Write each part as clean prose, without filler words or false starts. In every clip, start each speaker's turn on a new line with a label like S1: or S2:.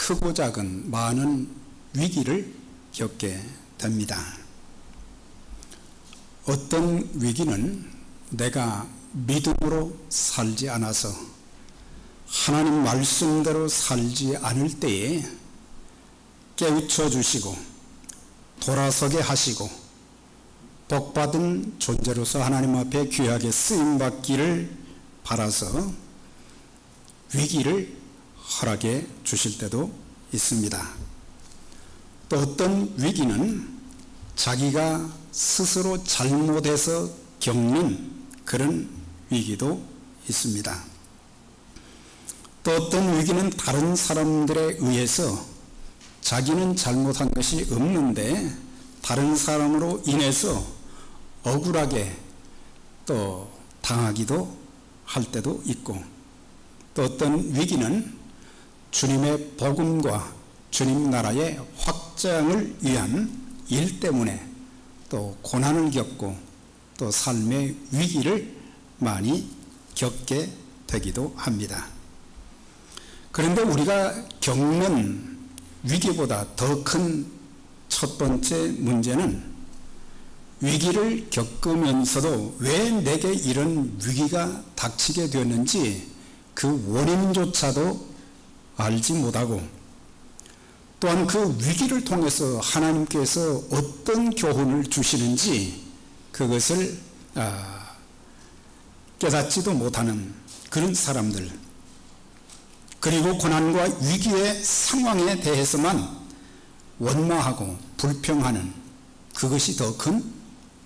S1: 크고 작은 많은 위기를 겪게 됩니다. 어떤 위기는 내가 믿음으로 살지 않아서 하나님 말씀대로 살지 않을 때에 깨우쳐 주시고 돌아서게 하시고 복받은 존재로서 하나님 앞에 귀하게 쓰임받기를 바라서 위기를 허락해 주실 때도 있습니다. 또 어떤 위기는 자기가 스스로 잘못해서 겪는 그런 위기도 있습니다. 또 어떤 위기는 다른 사람들에 의해서 자기는 잘못한 것이 없는데 다른 사람으로 인해서 억울하게 또 당하기도 할 때도 있고, 또 어떤 위기는 주님의 복음과 주님 나라의 확장을 위한 일 때문에 또 고난을 겪고 또 삶의 위기를 많이 겪게 되기도 합니다. 그런데 우리가 겪는 위기보다 더 큰 첫 번째 문제는 위기를 겪으면서도 왜 내게 이런 위기가 닥치게 되었는지 그 원인조차도 알지 못하고, 또한 그 위기를 통해서 하나님께서 어떤 교훈을 주시는지 그것을 깨닫지도 못하는 그런 사람들, 그리고 고난과 위기의 상황에 대해서만 원망하고 불평하는 그것이 더 큰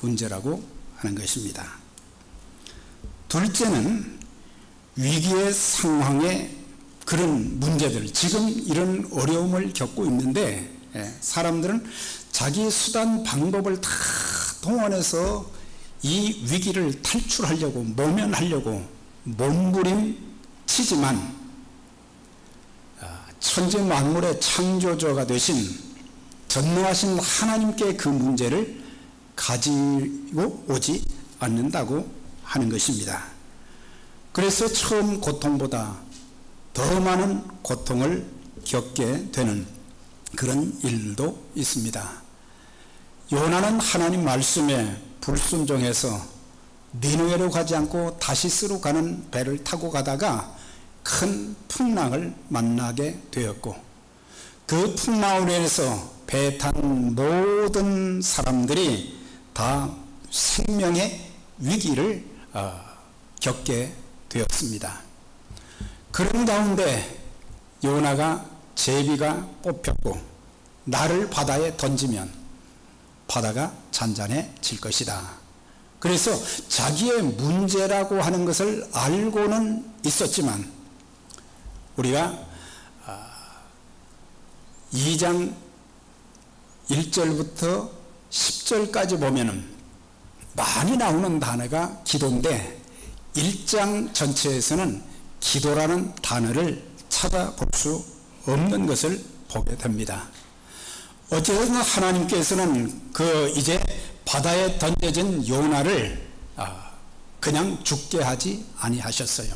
S1: 문제라고 하는 것입니다. 둘째는 위기의 상황에 그런 문제들, 지금 이런 어려움을 겪고 있는데 사람들은 자기 수단 방법을 다 동원해서 이 위기를 탈출하려고 모면하려고 몸부림치지만 천지 만물의 창조주가 되신 전능하신 하나님께 그 문제를 가지고 오지 않는다고 하는 것입니다. 그래서 처음 고통보다 더 많은 고통을 겪게 되는 그런 일도 있습니다. 요나는 하나님 말씀에 불순종해서 니느웨로 가지 않고 다시스로 가는 배를 타고 가다가 큰 풍랑을 만나게 되었고, 그 풍랑으로 인해서 배에 탄 모든 사람들이 다 생명의 위기를 겪게 되었습니다. 그런 가운데 요나가 제비가 뽑혔고 나를 바다에 던지면 바다가 잔잔해질 것이다. 그래서 자기의 문제라고 하는 것을 알고는 있었지만, 우리가 2장 1절부터 10절까지 보면은 많이 나오는 단어가 기도인데 1장 전체에서는 기도라는 단어를 찾아볼 수 없는 것을 보게 됩니다. 어쨌든 하나님께서는 이제 바다에 던져진 요나를 그냥 죽게 하지 아니하셨어요.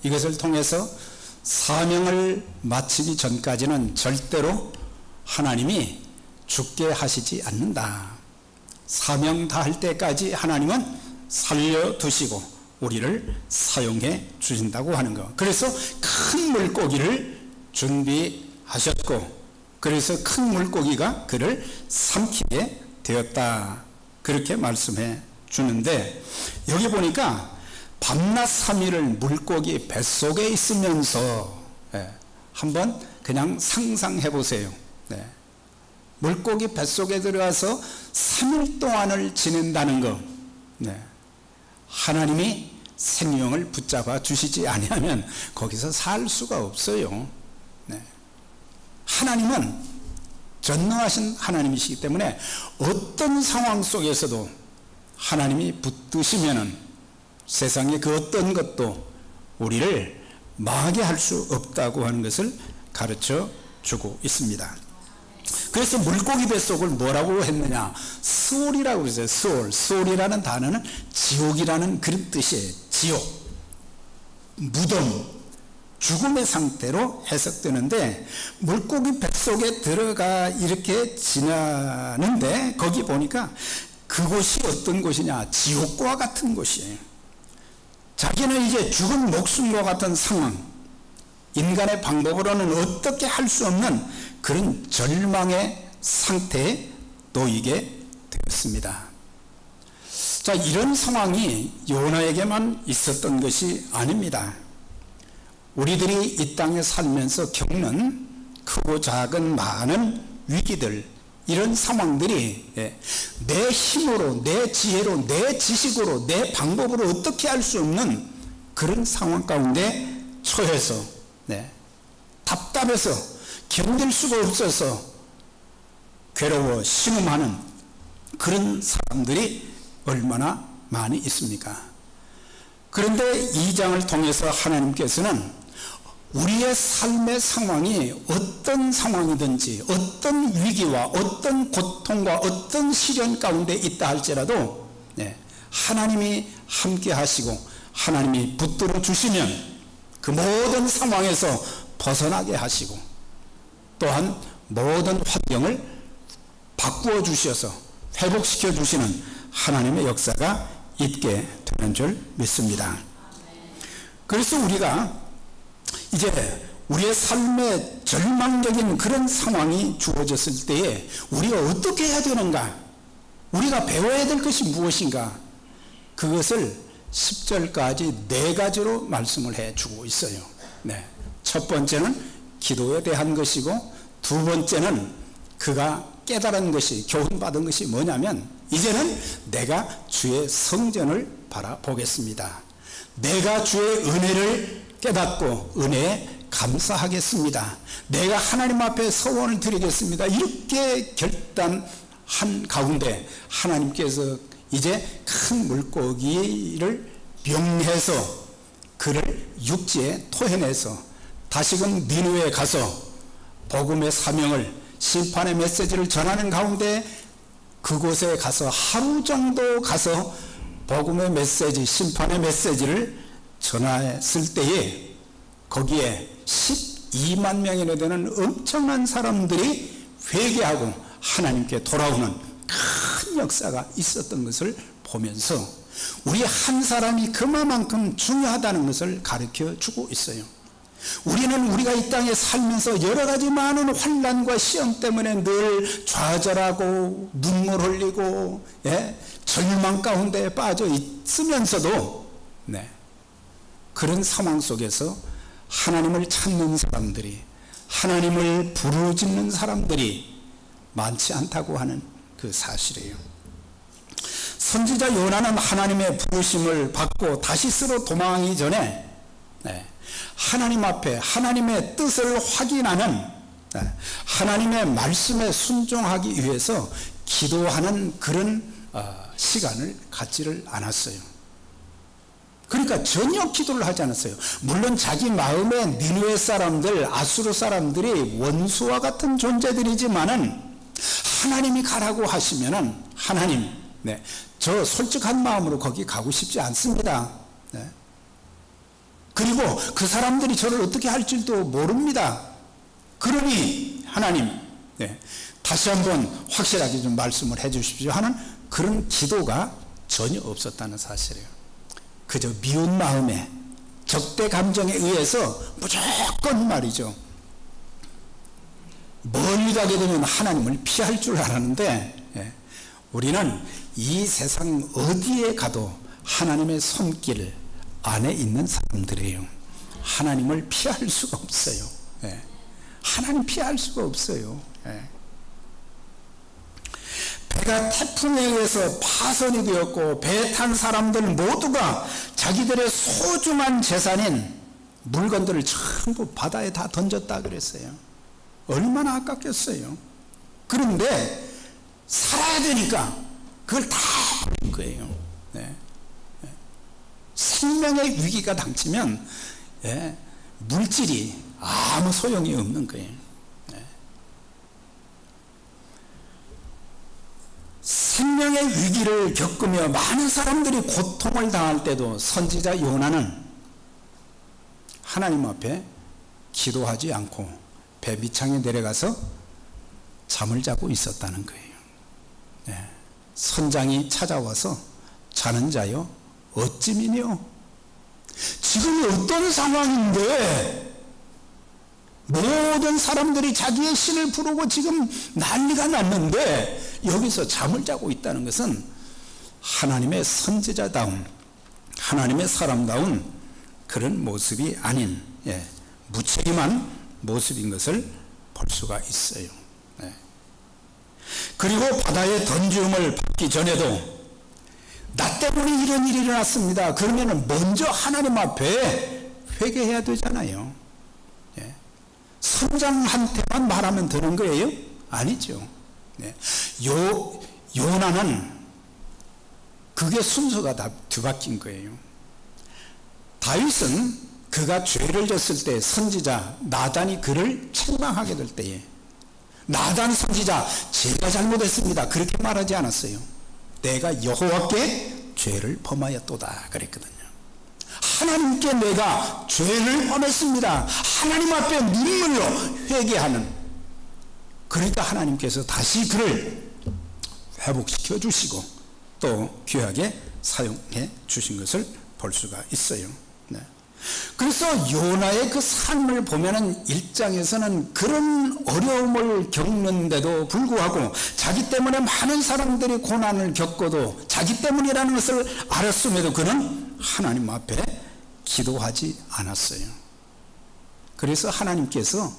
S1: 이것을 통해서 사명을 마치기 전까지는 절대로 하나님이 죽게 하시지 않는다. 사명 다 할 때까지 하나님은 살려두시고 우리를 사용해 주신다고 하는 것. 그래서 큰 물고기를 준비하셨고, 그래서 큰 물고기가 그를 삼키게 되었다. 그렇게 말씀해 주는데, 여기 보니까 밤낮 3일을 물고기 뱃속에 있으면서 한번 그냥 상상해 보세요. 물고기 뱃속에 들어가서 3일 동안을 지낸다는 것. 하나님이 생명을 붙잡아 주시지 아니하면 거기서 살 수가 없어요. 하나님은 전능하신 하나님이시기 때문에 어떤 상황 속에서도 하나님이 붙드시면은 세상의 그 어떤 것도 우리를 망하게 할 수 없다고 하는 것을 가르쳐 주고 있습니다. 그래서 물고기 뱃속을 뭐라고 했느냐? 스올이라고 그랬어요. 스올. 스올이라는 단어는 지옥이라는 그런 뜻이에요. 지옥, 무덤, 죽음의 상태로 해석되는데, 물고기 뱃속에 들어가 이렇게 지나는데 거기 보니까 그곳이 어떤 곳이냐, 지옥과 같은 곳이에요. 자기는 이제 죽은 목숨과 같은 상황, 인간의 방법으로는 어떻게 할 수 없는 그런 절망의 상태에 놓이게 되었습니다. 자, 이런 상황이 요나에게만 있었던 것이 아닙니다. 우리들이 이 땅에 살면서 겪는 크고 작은 많은 위기들, 이런 상황들이 내 힘으로, 내 지혜로, 내 지식으로, 내 방법으로 어떻게 할 수 없는 그런 상황 가운데 처해서 답답해서 견딜 수가 없어서 괴로워 신음하는 그런 사람들이 얼마나 많이 있습니까? 그런데 이 장을 통해서 하나님께서는 우리의 삶의 상황이 어떤 상황이든지, 어떤 위기와 어떤 고통과 어떤 시련 가운데 있다 할지라도 하나님이 함께 하시고 하나님이 붙들어 주시면 그 모든 상황에서 벗어나게 하시고, 또한 모든 환경을 바꾸어 주셔서 회복시켜 주시는 하나님의 역사가 있게 되는 줄 믿습니다. 그래서 우리가 이제 우리의 삶에 절망적인 그런 상황이 주어졌을 때에 우리가 어떻게 해야 되는가, 우리가 배워야 될 것이 무엇인가, 그것을 10절까지 4가지로 말씀을 해주고 있어요. 첫 번째는 기도에 대한 것이고, 두 번째는 그가 깨달은 것이, 교훈받은 것이 뭐냐면, 이제는 내가 주의 성전을 바라보겠습니다. 내가 주의 은혜를 깨닫고 은혜에 감사하겠습니다. 내가 하나님 앞에 서원을 드리겠습니다. 이렇게 결단한 가운데 하나님께서 이제 큰 물고기를 명해서 그를 육지에 토해내서 다시금 니느웨에 가서 복음의 사명을, 심판의 메시지를 전하는 가운데 그곳에 가서 하루 정도 가서 복음의 메시지, 심판의 메시지를 전했을 때에 거기에 12만 명이나 되는 엄청난 사람들이 회개하고 하나님께 돌아오는 큰 역사가 있었던 것을 보면서 우리 한 사람이 그만큼 중요하다는 것을 가르쳐 주고 있어요. 우리는 우리가 이 땅에 살면서 여러 가지 많은 환난과 시험 때문에 늘 좌절하고 눈물 흘리고 절망 가운데 빠져 있으면서도 그런 상황 속에서 하나님을 찾는 사람들이, 하나님을 부르짖는 사람들이 많지 않다고 하는 그 사실이에요. 선지자 요나는 하나님의 부르심을 받고 다시스로 도망하기 전에 하나님 앞에 하나님의 뜻을 확인하는, 하나님의 말씀에 순종하기 위해서 기도하는 그런 시간을 갖지를 않았어요. 그러니까 전혀 기도를 하지 않았어요. 물론 자기 마음에 니느웨 사람들, 아수르 사람들이 원수와 같은 존재들이지만은 하나님이 가라고 하시면은 하나님, 저 솔직한 마음으로 거기 가고 싶지 않습니다. 그리고 그 사람들이 저를 어떻게 할지도 모릅니다. 그러니 하나님, 다시 한번 확실하게 좀 말씀을 해 주십시오 하는 그런 기도가 전혀 없었다는 사실이에요. 그저 미운 마음에, 적대 감정에 의해서 무조건 말이죠, 멀리 가게 되면 하나님을 피할 줄 알았는데, 우리는 이 세상 어디에 가도 하나님의 손길 안에 있는 사람들이에요. 하나님을 피할 수가 없어요. 하나님 피할 수가 없어요. 배가 태풍에 의해서 파손이 되었고 배 탄 사람들 모두가 자기들의 소중한 재산인 물건들을 전부 바다에 다 던졌다 그랬어요. 얼마나 아깝겠어요. 그런데 살아야 되니까 그걸 다 버린 거예요. 생명의 위기가 닥치면 물질이 아무 소용이 없는 거예요. 생명의 위기를 겪으며 많은 사람들이 고통을 당할 때도 선지자 요나는 하나님 앞에 기도하지 않고 배 밑창에 내려가서 잠을 자고 있었다는 거예요. 네. 선장이 찾아와서 자는 자여 어찌미뇨? 지금 어떤 상황인데 모든 사람들이 자기의 신을 부르고 지금 난리가 났는데 여기서 잠을 자고 있다는 것은 하나님의 선지자다운, 하나님의 사람다운 그런 모습이 아닌 무책임한 모습인 것을 볼 수가 있어요. 그리고 바다의 던지움을 받기 전에도 나 때문에 이런 일이 일어났습니다. 그러면 먼저 하나님 앞에 회개해야 되잖아요. 선장한테만 말하면 되는 거예요? 아니죠. 요나는 그게 순서가 다 뒤바뀐 거예요. 다윗은 그가 죄를 졌을 때 선지자 나단이 그를 책망하게 될 때에 나단 선지자 제가 잘못했습니다 그렇게 말하지 않았어요. 내가 여호와께 죄를 범하였도다 그랬거든요. 하나님께 내가 죄를 범했습니다. 하나님 앞에 눈물로 회개하는, 그러니까 하나님께서 다시 그를 회복시켜 주시고 또 귀하게 사용해 주신 것을 볼 수가 있어요. 그래서 요나의 그 삶을 보면은 1장에서는 그런 어려움을 겪는데도 불구하고 자기 때문에 많은 사람들이 고난을 겪어도 자기 때문이라는 것을 알았음에도 그는 하나님 앞에 기도하지 않았어요. 그래서 하나님께서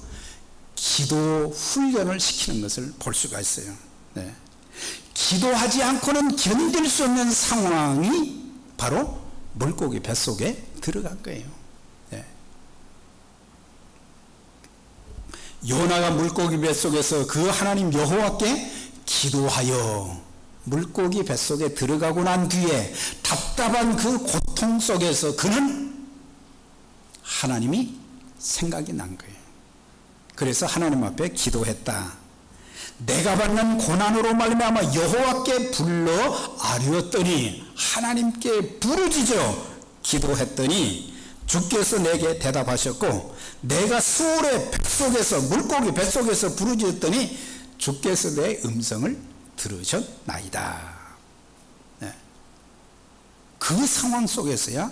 S1: 기도 훈련을 시키는 것을 볼 수가 있어요. 기도하지 않고는 견딜 수 없는 상황이 바로 물고기 뱃속에 들어간 거예요. 요나가 물고기 뱃속에서 그 하나님 여호와께 기도하여 물고기 뱃속에 들어가고 난 뒤에 답답한 그 고통 속에서 그는 하나님이 생각이 난 거예요. 그래서 하나님 앞에 기도했다. 내가 받는 고난으로 말미암아 여호와께 불러 아뢰었더니 하나님께 부르짖어 기도했더니 주께서 내게 대답하셨고 내가 수월의 뱃속에서 물고기 뱃속에서 부르짖었더니 주께서 내 음성을 들으셨나이다. 그 상황 속에서야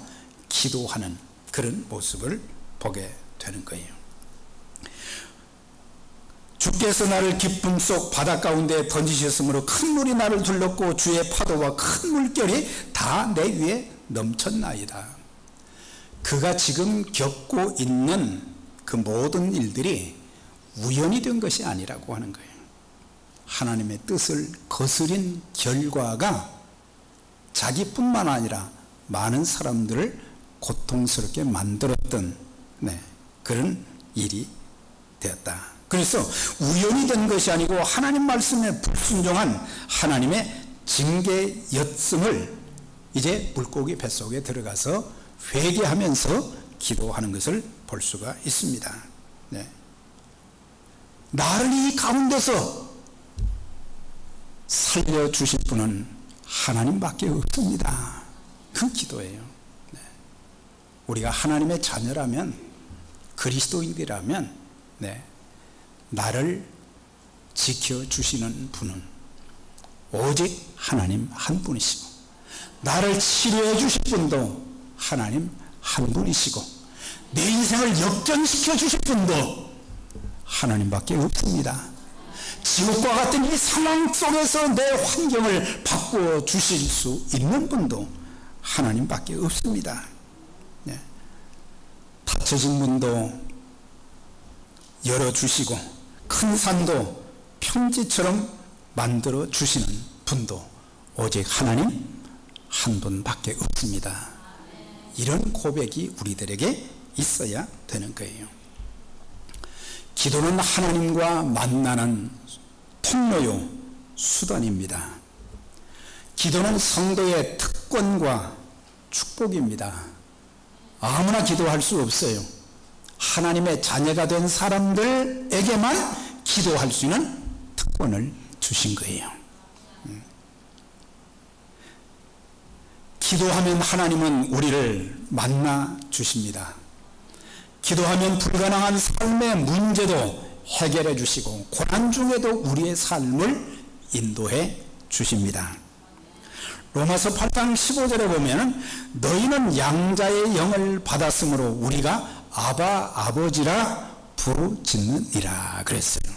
S1: 기도하는 그런 모습을 보게 되는 거예요. 주께서 나를 기쁨 속 바다 가운데 던지셨으므로 큰 물이 나를 둘렀고 주의 파도와 큰 물결이 다 내 위에 넘쳤나이다. 그가 지금 겪고 있는 그 모든 일들이 우연이 된 것이 아니라고 하는 거예요. 하나님의 뜻을 거스린 결과가 자기뿐만 아니라 많은 사람들을 고통스럽게 만들었던 그런 일이 되었다. 그래서 우연이 된 것이 아니고 하나님 말씀에 불순종한 하나님의 징계였음을 이제 물고기 뱃속에 들어가서 회개하면서 기도하는 것을 볼 수가 있습니다. 나를 이 가운데서 살려주실 분은 하나님밖에 없습니다. 그 기도예요. 우리가 하나님의 자녀라면, 그리스도인이라면 나를 지켜주시는 분은 오직 하나님 한 분이시고 나를 치료해 주실 분도 하나님 한 분이시고 내 인생을 역전시켜 주실 분도 하나님밖에 없습니다. 지옥과 같은 이 상황 속에서 내 환경을 바꾸어 주실 수 있는 분도 하나님밖에 없습니다. 닫혀진 문도 열어주시고 큰 산도 평지처럼 만들어 주시는 분도 오직 하나님 한 분밖에 없습니다. 이런 고백이 우리들에게 있어야 되는 거예요. 기도는 하나님과 만나는 통로요 수단입니다. 기도는 성도의 특권과 축복입니다. 아무나 기도할 수 없어요. 하나님의 자녀가 된 사람들에게만 기도할 수 있는 특권을 주신 거예요. 기도하면 하나님은 우리를 만나 주십니다. 기도하면 불가능한 삶의 문제도 해결해 주시고 고난 중에도 우리의 삶을 인도해 주십니다. 로마서 8장 15절에 보면 너희는 양자의 영을 받았으므로 우리가 아바 아버지라 부르짖느니라 그랬어요.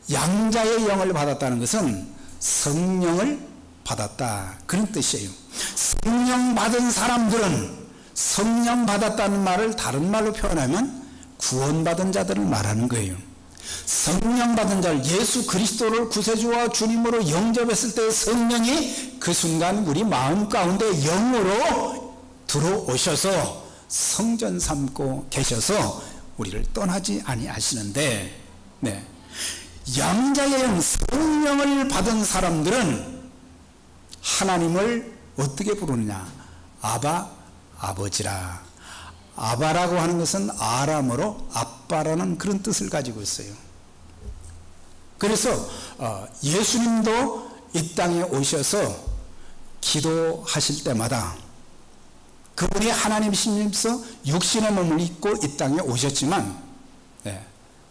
S1: 양자의 영을 받았다는 것은 성령을 받았다 그런 뜻이에요. 성령 받은 사람들은, 성령 받았다는 말을 다른 말로 표현하면 구원받은 자들을 말하는 거예요. 성령 받은 자를, 예수 그리스도를 구세주와 주님으로 영접했을 때 성령이 그 순간 우리 마음 가운데 영으로 들어오셔서 성전 삼고 계셔서 우리를 떠나지 아니하시는데, 네, 양자의 영, 성령을 받은 사람들은 하나님을 어떻게 부르느냐? 아바 아버지라. 아바라고 하는 것은 아람어로 아빠라는 그런 뜻을 가지고 있어요. 그래서 예수님도 이 땅에 오셔서 기도하실 때마다 그분이 하나님이시면서 육신의 몸을 입고 이 땅에 오셨지만, 네,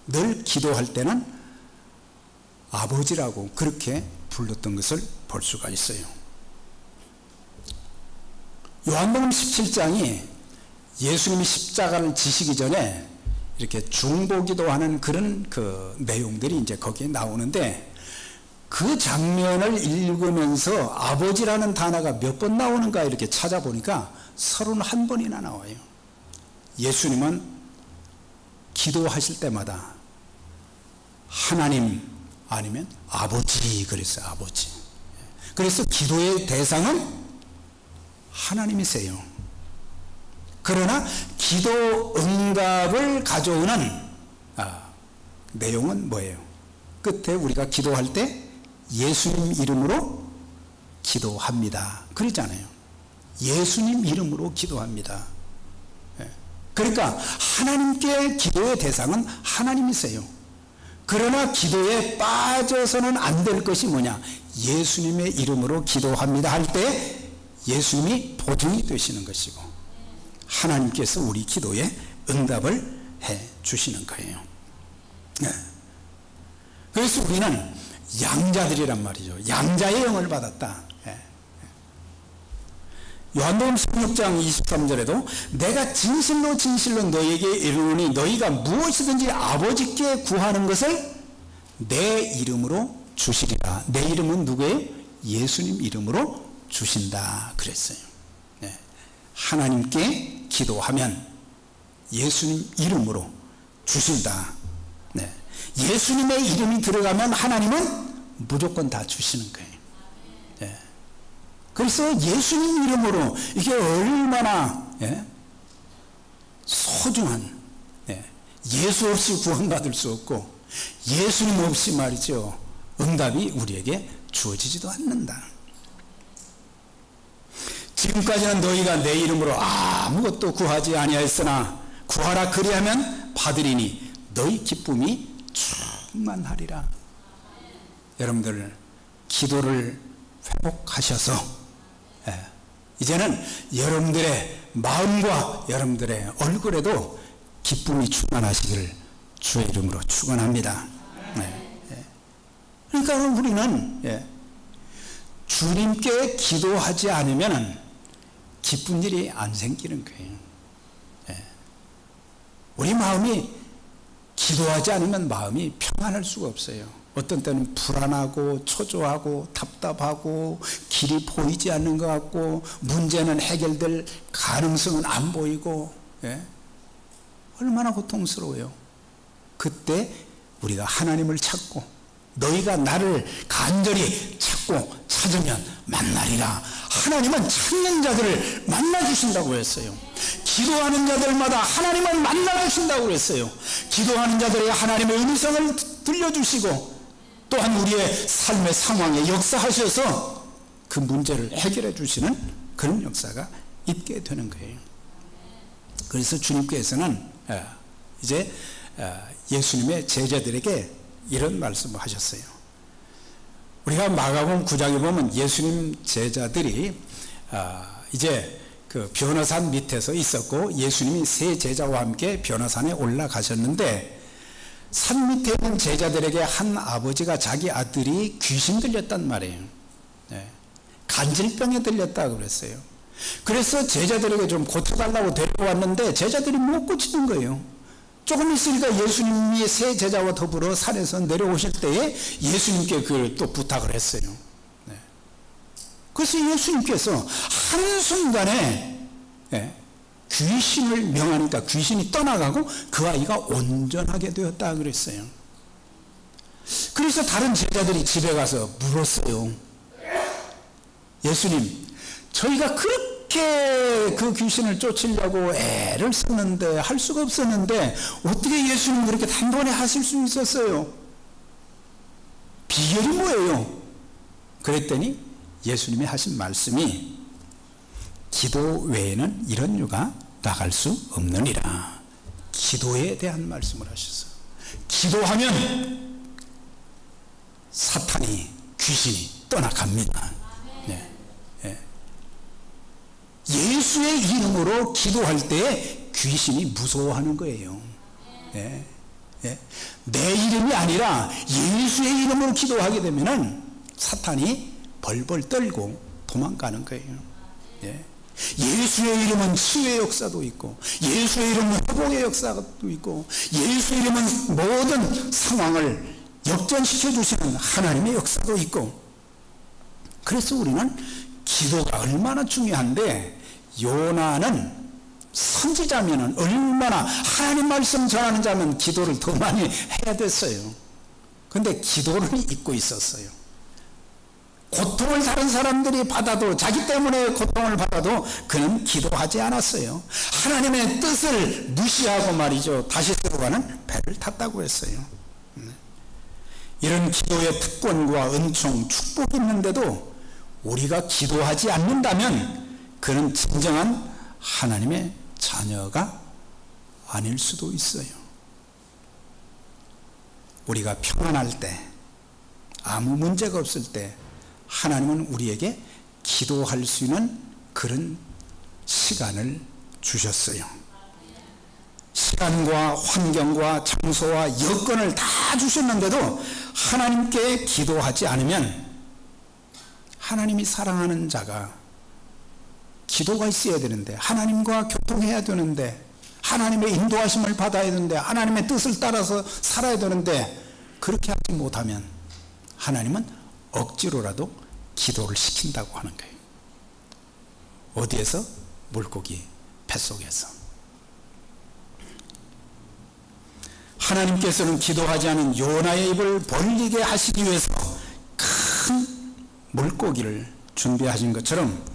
S1: 늘 기도할 때는 아버지라고 그렇게 불렀던 것을 볼 수가 있어요. 요한복음 17장이 예수님이 십자가를 지시기 전에 이렇게 중보기도하는 그런 그 내용들이 이제 거기에 나오는데, 그 장면을 읽으면서 아버지라는 단어가 몇 번 나오는가 이렇게 찾아보니까 31번이나 나와요. 예수님은 기도하실 때마다 하나님 아니면 아버지 그랬어요. 아버지. 그래서 기도의 대상은 하나님이세요. 그러나 기도 응답을 가져오는 내용은 뭐예요? 끝에 우리가 기도할 때 예수님 이름으로 기도합니다 그러잖아요. 예수님 이름으로 기도합니다. 그러니까 하나님께 기도의 대상은 하나님이세요. 그러나 기도에 빠져서는 안 될 것이 뭐냐? 예수님의 이름으로 기도합니다 할 때 예수님이 보증이 되시는 것이고 하나님께서 우리 기도에 응답을 해 주시는 거예요. 그래서 우리는 양자들이란 말이죠. 양자의 영을 받았다. 요한복음 16장 23절에도 내가 진실로 진실로 너희에게 이르노니 너희가 무엇이든지 아버지께 구하는 것을 내 이름으로 주시리라. 내 이름은 누구예요? 예수님 이름으로 주신다 그랬어요. 하나님께 기도하면 예수님 이름으로 주신다. 예수님의 이름이 들어가면 하나님은 무조건 다 주시는 거예요. 그래서 예수님 이름으로 이게 얼마나 소중한, 예수 없이 구원받을 수 없고 예수님 없이 말이죠 응답이 우리에게 주어지지도 않는다. 지금까지는 너희가 내 이름으로 아무것도 구하지 아니하였으나 구하라 그리하면 받으리니 너희 기쁨이 충만하리라. 여러분들 기도를 회복하셔서 이제는 여러분들의 마음과 여러분들의 얼굴에도 기쁨이 충만하시기를 주의 이름으로 축원합니다. 그러니까 우리는 주님께 기도하지 않으면 기쁜 일이 안 생기는 거예요. 우리 마음이 기도하지 않으면 마음이 평안할 수가 없어요. 어떤 때는 불안하고 초조하고 답답하고 길이 보이지 않는 것 같고 문제는 해결될 가능성은 안 보이고, 얼마나 고통스러워요. 그때 우리가 하나님을 찾고 너희가 나를 간절히 찾고 찾으면 만나리라. 하나님은 찾는 자들을 만나주신다고 했어요. 기도하는 자들마다 하나님은 만나주신다고 했어요. 기도하는 자들의 하나님의 음성을 들려주시고 또한 우리의 삶의 상황에 역사하셔서 그 문제를 해결해 주시는 그런 역사가 있게 되는 거예요. 그래서 주님께서는 이제 예수님의 제자들에게 이런 말씀을 하셨어요. 우리가 마가복음 9장에 보면 예수님 제자들이 이제 그 변화산 밑에서 있었고 예수님이 세 제자와 함께 변화산에 올라가셨는데 산 밑에 있는 제자들에게 한 아버지가 자기 아들이 귀신 들렸단 말이에요. 간질병에 들렸다 그랬어요. 그래서 제자들에게 좀 고쳐달라고 데려왔는데 제자들이 못 고치는 거예요. 조금 있으니까 예수님이 세 제자와 더불어 산에서 내려오실 때에 예수님께 그걸 또 부탁을 했어요. 그래서 예수님께서 한순간에 귀신을 명하니까 귀신이 떠나가고 그 아이가 온전하게 되었다 그랬어요. 그래서 다른 제자들이 집에 가서 물었어요. 예수님, 저희가 그렇게 그 귀신을 쫓으려고 애를 썼는데 할 수가 없었는데 어떻게 예수님 그렇게 단번에 하실 수 있었어요? 비결이 뭐예요? 그랬더니 예수님이 하신 말씀이 기도 외에는 이런 유가 나갈 수 없느니라. 기도에 대한 말씀을 하셨어요. 기도하면 사탄이 귀신이 떠나갑니다. 예수의 이름으로 기도할 때 귀신이 무서워하는 거예요. 내 이름이 아니라 예수의 이름으로 기도하게 되면은 사탄이 벌벌 떨고 도망가는 거예요. 예수의 이름은 치유의 역사도 있고 예수의 이름은 회복의 역사도 있고 예수의 이름은 모든 상황을 역전시켜 주시는 하나님의 역사도 있고 그래서 우리는 기도가 얼마나 중요한데 요나는 선지자면은 얼마나 하나님 말씀 전하는 자면 기도를 더 많이 해야 됐어요. 근데 기도를 잊고 있었어요. 고통을 다른 사람들이 받아도 자기 때문에 고통을 받아도 그는 기도하지 않았어요. 하나님의 뜻을 무시하고 말이죠. 다시스로 가는 배를 탔다고 했어요. 이런 기도의 특권과 은총, 축복이 있는데도 우리가 기도하지 않는다면 그는 진정한 하나님의 자녀가 아닐 수도 있어요. 우리가 평안할 때, 아무 문제가 없을 때 하나님은 우리에게 기도할 수 있는 그런 시간을 주셨어요. 시간과 환경과 장소와 여건을 다 주셨는데도 하나님께 기도하지 않으면 하나님이 사랑하는 자가 기도가 있어야 되는데 하나님과 교통해야 되는데 하나님의 인도하심을 받아야 되는데 하나님의 뜻을 따라서 살아야 되는데 그렇게 하지 못하면 하나님은 억지로라도 기도를 시킨다고 하는 거예요. 어디에서? 물고기 뱃속에서. 하나님께서는 기도하지 않은 요나의 입을 벌리게 하시기 위해서 큰 물고기를 준비하신 것처럼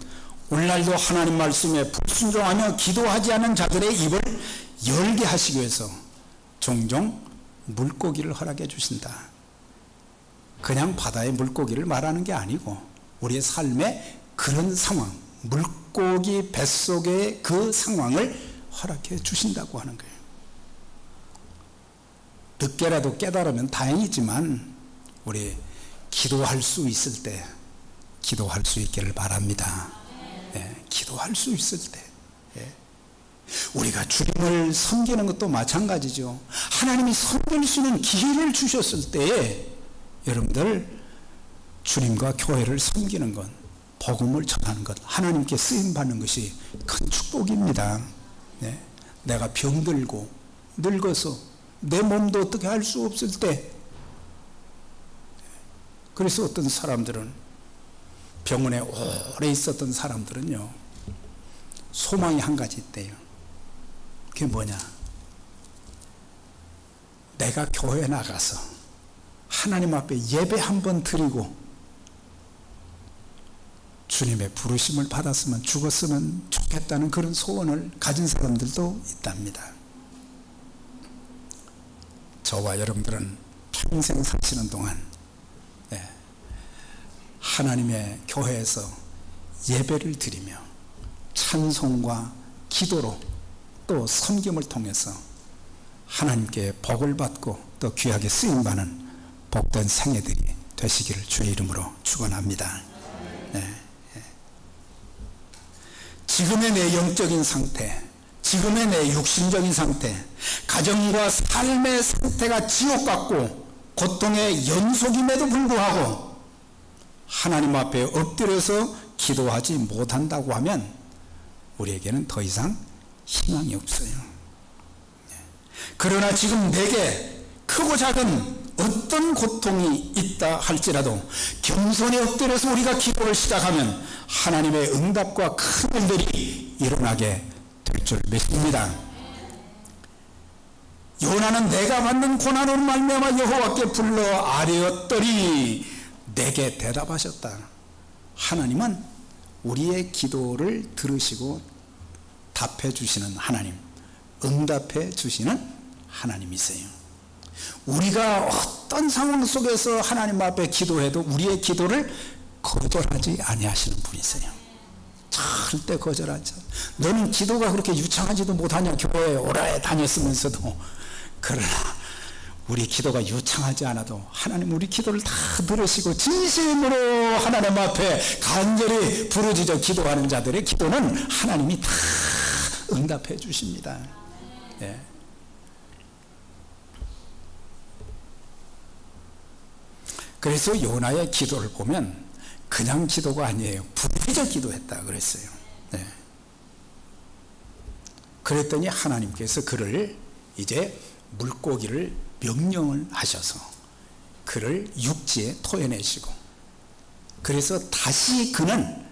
S1: 오늘날도 하나님 말씀에 불순종하며 기도하지 않은 자들의 입을 열게 하시기 위해서 종종 물고기를 허락해 주신다. 그냥 바다의 물고기를 말하는 게 아니고 우리의 삶에 그런 상황, 물고기 뱃속의 그 상황을 허락해 주신다고 하는 거예요. 늦게라도 깨달으면 다행이지만 우리 기도할 수 있을 때 기도할 수 있기를 바랍니다. 기도할 수 있을 때 우리가 주님을 섬기는 것도 마찬가지죠. 하나님이 섬길 수 있는 기회를 주셨을 때에 여러분들 주님과 교회를 섬기는 것, 복음을 전하는 것, 하나님께 쓰임받는 것이 큰 축복입니다. 내가 병들고 늙어서 내 몸도 어떻게 할 수 없을 때 그래서 어떤 사람들은 병원에 오래 있었던 사람들은요 소망이 한 가지 있대요. 그게 뭐냐? 내가 교회에 나가서 하나님 앞에 예배 한번 드리고 주님의 부르심을 받았으면 죽었으면 좋겠다는 그런 소원을 가진 사람들도 있답니다. 저와 여러분들은 평생 사시는 동안 하나님의 교회에서 예배를 드리며 찬송과 기도로 또 섬김을 통해서 하나님께 복을 받고 또 귀하게 쓰임받는 복된 생애들이 되시기를 주의 이름으로 축원합니다. 지금의 내 영적인 상태, 지금의 내 육신적인 상태, 가정과 삶의 상태가 지옥 같고 고통의 연속임에도 불구하고 하나님 앞에 엎드려서 기도하지 못한다고 하면 우리에게는 더 이상 희망이 없어요. 그러나 지금 내게 크고 작은 어떤 고통이 있다 할지라도 겸손히 엎드려서 우리가 기도를 시작하면 하나님의 응답과 큰 일들이 일어나게 될 줄 믿습니다. 요나는 내가 받는 고난으로 말미암아 여호와께 불러 아뢰었더니 내게 대답하셨다. 하나님은 우리의 기도를 들으시고 답해 주시는 하나님, 응답해 주시는 하나님이세요. 우리가 어떤 상황 속에서 하나님 앞에 기도해도 우리의 기도를 거절하지 아니하시는 분이세요. 절대 거절하지. 너는 기도가 그렇게 유창하지도 못하냐, 교회에 오래 다녔으면서도. 그러나 우리 기도가 유창하지 않아도 하나님 우리 기도를 다 들으시고 진심으로 하나님 앞에 간절히 부르짖어 기도하는 자들의 기도는 하나님이 다 응답해 주십니다. 예. 그래서 요나의 기도를 보면 그냥 기도가 아니에요. 부르짖어 기도했다 그랬어요. 네. 그랬더니 하나님께서 그를 이제 물고기를 명령을 하셔서 그를 육지에 토해내시고, 그래서 다시 그는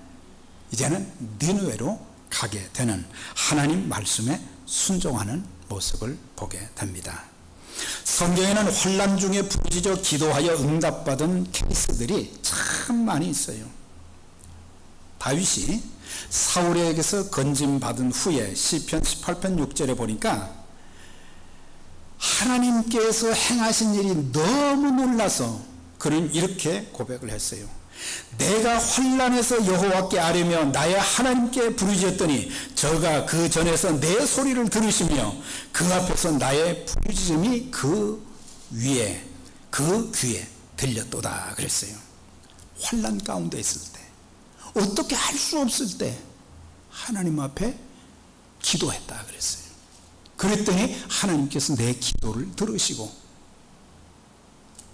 S1: 이제는 니느웨로 가게 되는 하나님 말씀에 순종하는 모습을 보게 됩니다. 성경에는 환난 중에 부르짖어 기도하여 응답받은 케이스들이 참 많이 있어요. 다윗이 사울에게서 건짐받은 후에 시편 18편 6절에 보니까 하나님께서 행하신 일이 너무 놀라서 그는 이렇게 고백을 했어요. 내가 환난에서 여호와께 아뢰며 나의 하나님께 부르짖었더니 저가 그 전에서 내 소리를 들으시며 그 앞에서 나의 부르짖음이 그 위에 그 귀에 들렸도다 그랬어요. 환난 가운데 있을 때, 어떻게 할 수 없을 때 하나님 앞에 기도했다 그랬어요. 그랬더니 하나님께서 내 기도를 들으시고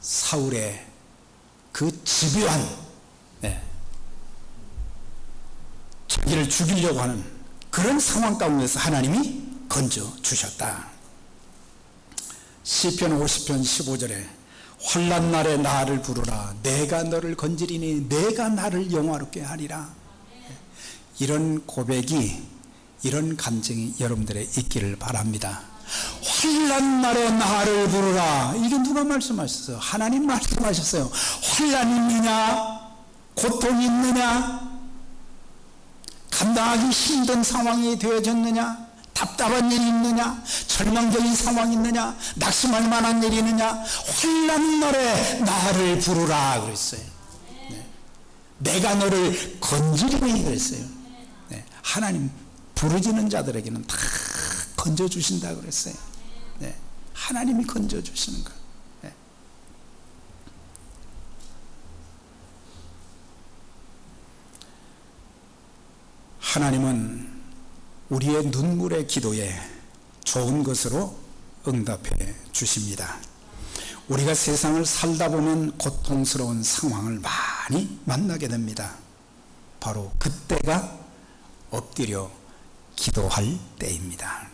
S1: 사울의 그 집요한 자기를 죽이려고 하는 그런 상황 가운데서 하나님이 건져 주셨다. 시편 50편 15절에 환난 날에 나를 부르라 내가 너를 건지리니 내가 나를 영화롭게 하리라. 이런 고백이, 이런 감정이 여러분들의 있기를 바랍니다. 환난 날에 나를 부르라. 이게 누가 말씀하셨어요? 하나님 말씀하셨어요. 환난이 있느냐? 고통이 있느냐? 감당하기 힘든 상황이 되어졌느냐? 답답한 일이 있느냐? 절망적인 상황이 있느냐? 낙심할 만한 일이 있느냐? 환난 날에 나를 부르라 그랬어요. 네. 내가 너를 건지리니 그랬어요. 네. 하나님 부르짖는 자들에게는 다 건져주신다 그랬어요. 네. 하나님이 건져주시는 거예요. 네. 하나님은 우리의 눈물의 기도에 좋은 것으로 응답해 주십니다. 우리가 세상을 살다 보면 고통스러운 상황을 많이 만나게 됩니다. 바로 그때가 엎드려 기도할 때입니다.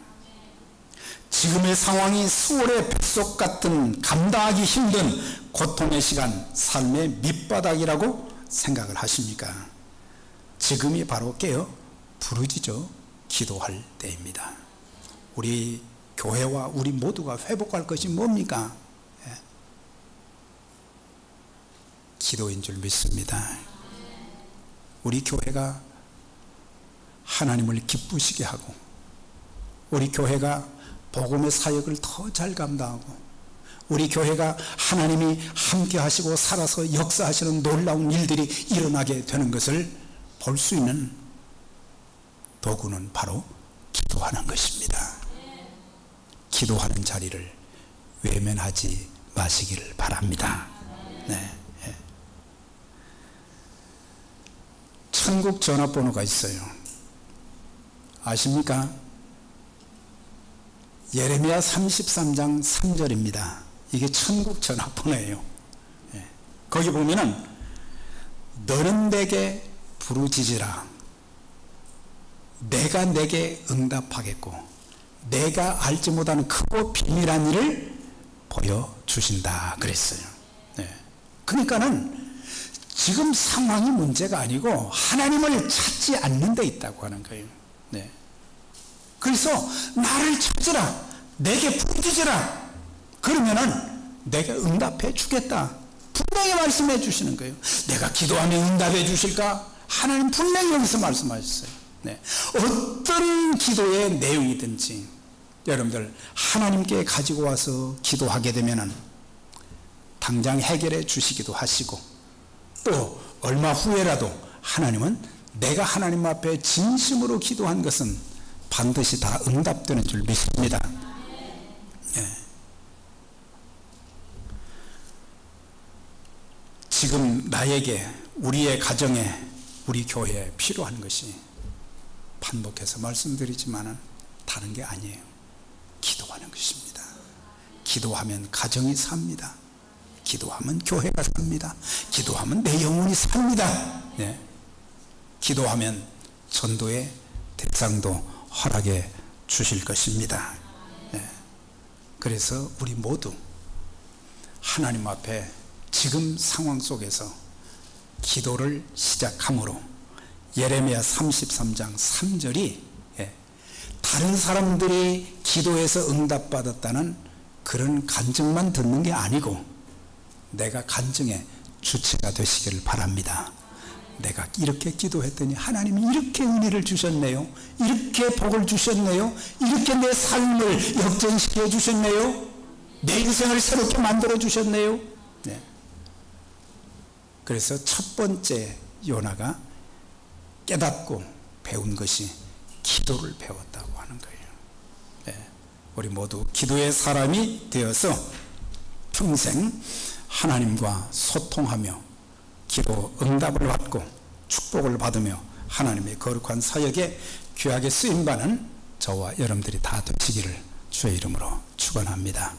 S1: 지금의 상황이 수월의 뱃속 같은 감당하기 힘든 고통의 시간, 삶의 밑바닥이라고 생각을 하십니까? 지금이 바로 깨어 부르짖어 기도할 때입니다. 우리 교회와 우리 모두가 회복할 것이 뭡니까? 기도인 줄 믿습니다. 우리 교회가 하나님을 기쁘시게 하고, 우리 교회가 복음의 사역을 더 잘 감당하고, 우리 교회가 하나님이 함께 하시고 살아서 역사하시는 놀라운 일들이 일어나게 되는 것을 볼 수 있는 도구는 바로 기도하는 것입니다. 기도하는 자리를 외면하지 마시기를 바랍니다. 네. 천국 전화번호가 있어요. 아십니까? 예레미야 33장 3절입니다. 이게 천국 전화번호예요. 거기 보면은 너는 내게 부르짖으라 내가 내게 응답하겠고 내가 알지 못하는 크고 비밀한 일을 보여주신다 그랬어요. 그러니까는 지금 상황이 문제가 아니고 하나님을 찾지 않는 데 있다고 하는 거예요. 그래서 나를 찾으라 내게 부르짖으라 그러면은 내가 응답해 주겠다 분명히 말씀해 주시는 거예요. 내가 기도하면 응답해 주실까? 하나님 분명히 여기서 말씀하셨어요. 어떤 기도의 내용이든지 여러분들 하나님께 가지고 와서 기도하게 되면은 당장 해결해 주시기도 하시고 또 얼마 후에라도 하나님은 내가 하나님 앞에 진심으로 기도한 것은 반드시 다 응답되는 줄 믿습니다. 지금 나에게 우리의 가정에 우리 교회에 필요한 것이 반복해서 말씀드리지만은 다른 게 아니에요. 기도하는 것입니다. 기도하면 가정이 삽니다. 기도하면 교회가 삽니다. 기도하면 내 영혼이 삽니다. 기도하면 전도의 대상도 허락해 주실 것입니다. 그래서 우리 모두 하나님 앞에 지금 상황 속에서 기도를 시작함으로 예레미야 33장 3절이 다른 사람들이 기도해서 응답받았다는 그런 간증만 듣는 게 아니고 내가 간증의 주체가 되시기를 바랍니다. 내가 이렇게 기도했더니 하나님이 이렇게 은혜를 주셨네요. 이렇게 복을 주셨네요. 이렇게 내 삶을 역전시켜 주셨네요. 내 인생을 새롭게 만들어 주셨네요. 그래서 첫 번째 요나가 깨닫고 배운 것이 기도를 배웠다고 하는 거예요. 우리 모두 기도의 사람이 되어서 평생 하나님과 소통하며 기도 응답을 받고 축복을 받으며 하나님의 거룩한 사역에 귀하게 쓰임받는 저와 여러분들이 다 되시기를 주의 이름으로 축원합니다.